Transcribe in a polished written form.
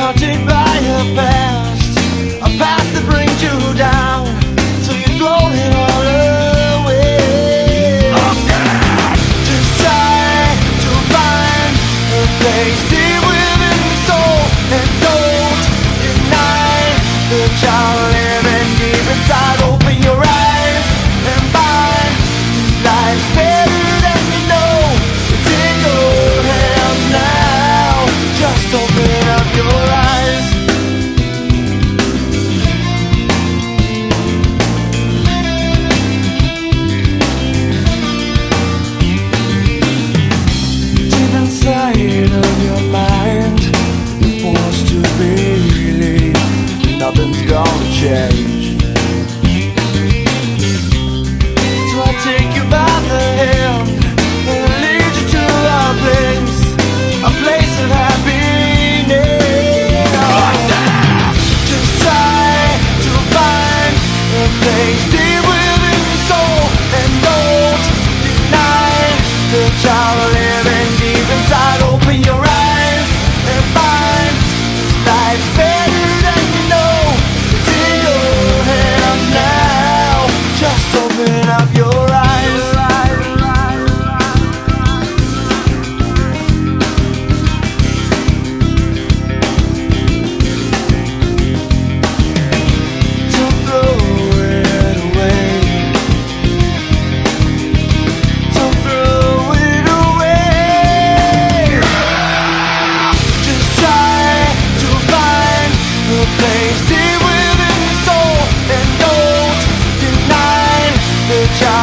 haunted by a past that brings you down, so you throw it all away. Just try to find a place deep within the soul, and don't deny the child living deep inside. Open your eyes and find this life's better than you know. It's in your hands now. Just open up your eyes. Deep inside of your mind, you're forced to believe nothing's gonna change. So I take you by the hand and lead you to a place of happiness. Just try to find a place deep within your soul, and don't deny the child living deep inside. Open your eyes and find this life's better than you know. It's in your hands now. Just open up your eyes. Don't throw it away. Don't throw it away. Just try to find a place deep within your soul, and don't deny the child